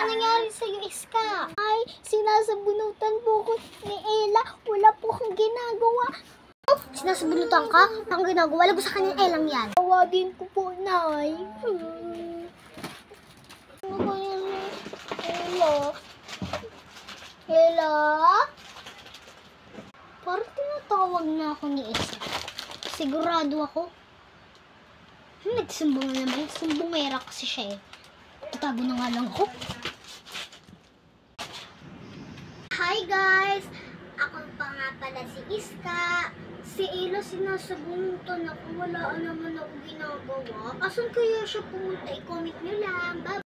nangyari sa'yo, Iska? Ay, sinasabunutan po ko ni Ella. Wala po kang ginagawa. Oh, sinasabunutan ka? Ang ginagawa? Wala ko sa kanya Ellang yan. Tawagin ko po, Nay. Ano ba yan, Ella? Ella? Parang tinatawag na ako ni Iska. Sigurado ako. Nagsumbong na naman. Sumbongera kasi siya eh. Tatago na nga lang ako. Hi guys! Ako pa nga pala si Iska. Si Ella sinasabunutan ako. Wala naman ako ginagawa. Asan kaya siya pumunta? I-comment nyo lang. Bye!